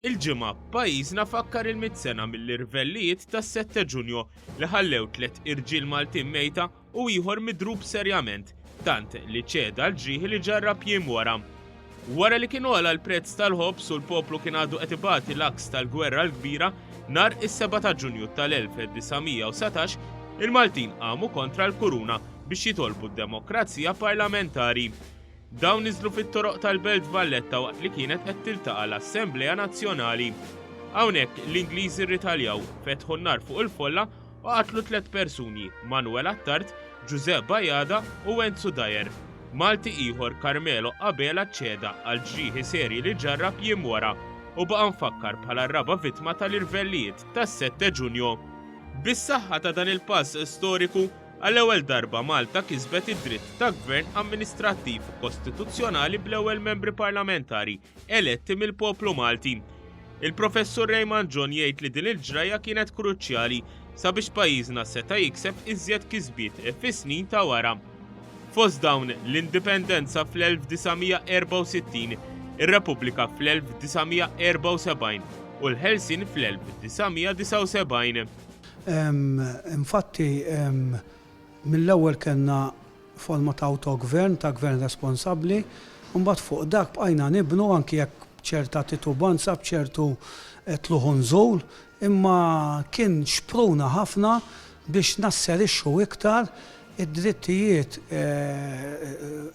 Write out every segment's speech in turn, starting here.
Il-ġimgħa pajjiżna fakkar il-100 sena mill-irvellijiet tas-7 Ġunju li ħallew 3 irġiel Maltin mejta u ieħor midrub serjament, tant li ċeda l-ġrieħi li ġarrab jiem wara. Wara li kienu għala l-prezz tal-ħobs u l-poplu kien għadu qed ibati l-aks tal-Gwerra l-Kbira, nhar is-7 ta' Ġunju tal-1917 il-Maltin qamu kontra l-Kuruna biex jitolbu d-demokrazija parlamentari. Dawn niżlu fit-toroq tal-Belt Valletta waqt li kienet qed tiltaqa' l-Assembleja Nazzjonali. Hawnhekk l-Ingliżi rritaljaw, fetħu n-nar fuq il-folla u qatlu 3 persuni, Manuel Attard, Giuseppe Bajada u Enzo Dyer. Malti ieħor Carmelo Abela ċeda għal ġrieħi serji li ġarrab jiem wara u baqa' mfakkar bħala r-raba' vittma tal-irvellijiet tas-7 Ġunju. Bis-saħħa ta' dan il-pass storiku, għall-ewwel darba Malta kisbet id-dritt ta' gvern amministrattiv u kostituzzjonali bl-ewwel membri parlamentari eletti mill-poplu Malti. Il-professur Raymond John jgħid li din il-ġraja kienet kruċjali sabiex pajjiżna seta' jikseb iżjed kisbiet fis-snin ta' wara. Fost dawn l-indipendenza fl-1964, ir-Repubblika fl-1974 u l-ħelsien fl-1979. Infatti, mill-ewwel kellna forma ta' autogvern, ta' gvern responsabbli, u mbagħad fuq dak bqajna nibnu anke jekk b'ċerta titubanza, b'ċertu tluħun żgħul, imma kien xpruna ħafna biex nasserixxu iktar id-drittijiet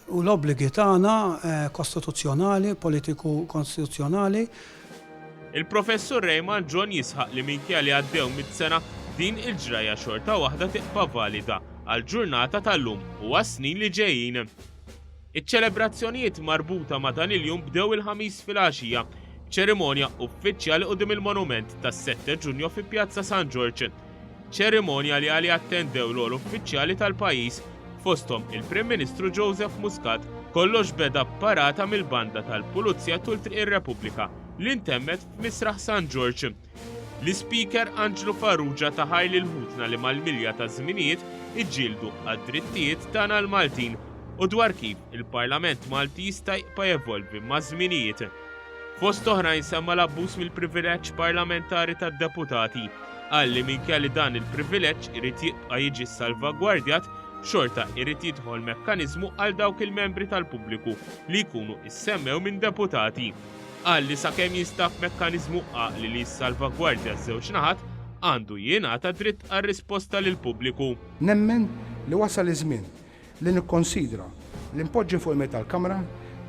u l-obbligi tagħna kostituzzjonali, politiku konstituzzjonali. Il-professur Raymond John jisħaq li minkejja li għaddew 100 sena din il-ġraja xorta waħda tibqa' valida għall-ġurnata tal-lum u għas-snin li ġejjin. Iċ-ċelebrazzjonijiet marbuta ma' dan il-jum bdew il-ħamis filgħaxija ċerimonja uffiċjali quddiem il-monument tas-7 Ġunju fi Pjazza San George. ċerimonja li għali attendew l-għol uffiċjali tal-pajjiż fosthom il-Prim Ministru Joseph Muscat. Kollox beda parata mill-banda tal-Pulizija tul Triq ir-Repubblika li ntemmet f'Misraħ San George. L-Speaker Angelo Farrugia taħaj lil ħutna li mal-milja ta' żminijiet iġġieldu għad-drittijiet tagħna l-Maltin u dwar kif il-Parlament Malti jista' jibqa' jevolvi ma' żminijiet. Fost oħrajn semma l-abbuż mill-privileġġ parlamentari tad-deputati għalli minkejja li dan il-privileġġ irid jibqa' jiġi salvagwardjat, xorta irid jidħol mekkaniżmu għal dawk il-membri tal-pubbliku li jkunu issemmew minn deputati. Għalli sakemm jinstab mekkaniżmu għaqli li jissalvagwardja ż-żewġ naħat għandu jingħata dritt għar-risposta lill-pubbliku. Nemmen li wasal iż-żmien li nikkonsidra li npoġġi fuq il-mejda tal-Kamra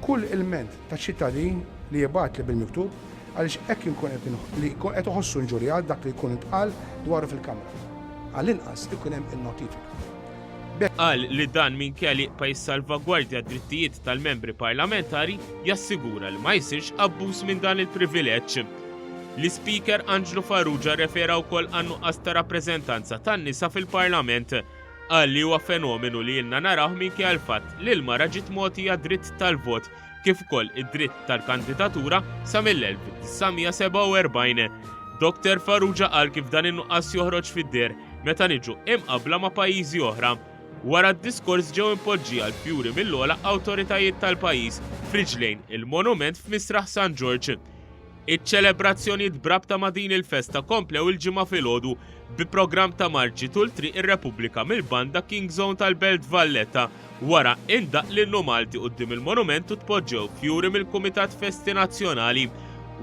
kull ilment ta' ċittadin li jibgħat li bil-miktub għaliex hekk inkun qed iħossu inġurjat dak li jkun intqal dwaru fil-Kamra. Għall-inqas ikun hemm il-notifika. Qal li dan minkejja li jibqa' jissalvagwardja d-drittijiet tal-membri parlamentari jassigura li ma jsirx abbuż minn dan il-privileġġ. L-Speaker Angelo Farrugia refera wkoll għan nuqqas ta' rappreżentanza tan-nisa fil-Parlament. Qal li huwa fenomenu li ilna naraw minkejja l-fatt li l-mara ġiet mogħtija dritt tal-vot kif ukoll id-dritt tal-kandidatura sa mill-1947. Dr. Farrugia qal kif dan in-nuqqas joħroġ fid-der meta niġu imqabbla ma' pajjiżi oħra. Wara d-diskors ġew impoġġija l-fjuri mill-ogħla awtoritajiet tal-pajjiż f'riġlejn il-monument f'Misraħ San George. Iċ-ċelebrazzjonijiet brabta ma' din il-festa komplew il-ġimgħa filgħodu bi programm ta' marċi tul Triq ir-Repubblika mill-banda King Zone tal-Belt Valletta wara indaq l-innu Malti quddiem il-monument u tpoġġew fjuri mill-Kumitat Festi Nazzjonali.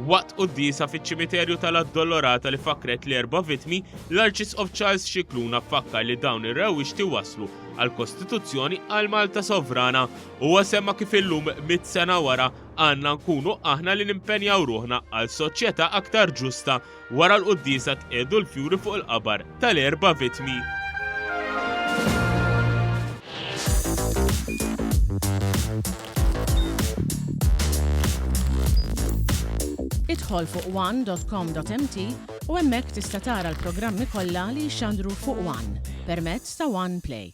Waqt qudiesa fiċ-ċimiterju tal-Addolorata li fakret l-4 vittmi, l-Arċisqof Charles Scicluna fakkar li dawn ir-rewwixti waslu għall-Kostituzzjoni għal Malta sovrana u semma kif illum 100 sena wara għandna nkunu aħna li nimpenjaw ruħna għal soċjetà aktar ġusta wara l-qudiesa tqiegħdu l-fjuri fuq il-qabar tal-4 vittmi. Idħol fuq one.com.mt u hemmhekk tista' tara l-programmi kollha li jxandru fuq One permezz ta' One Play.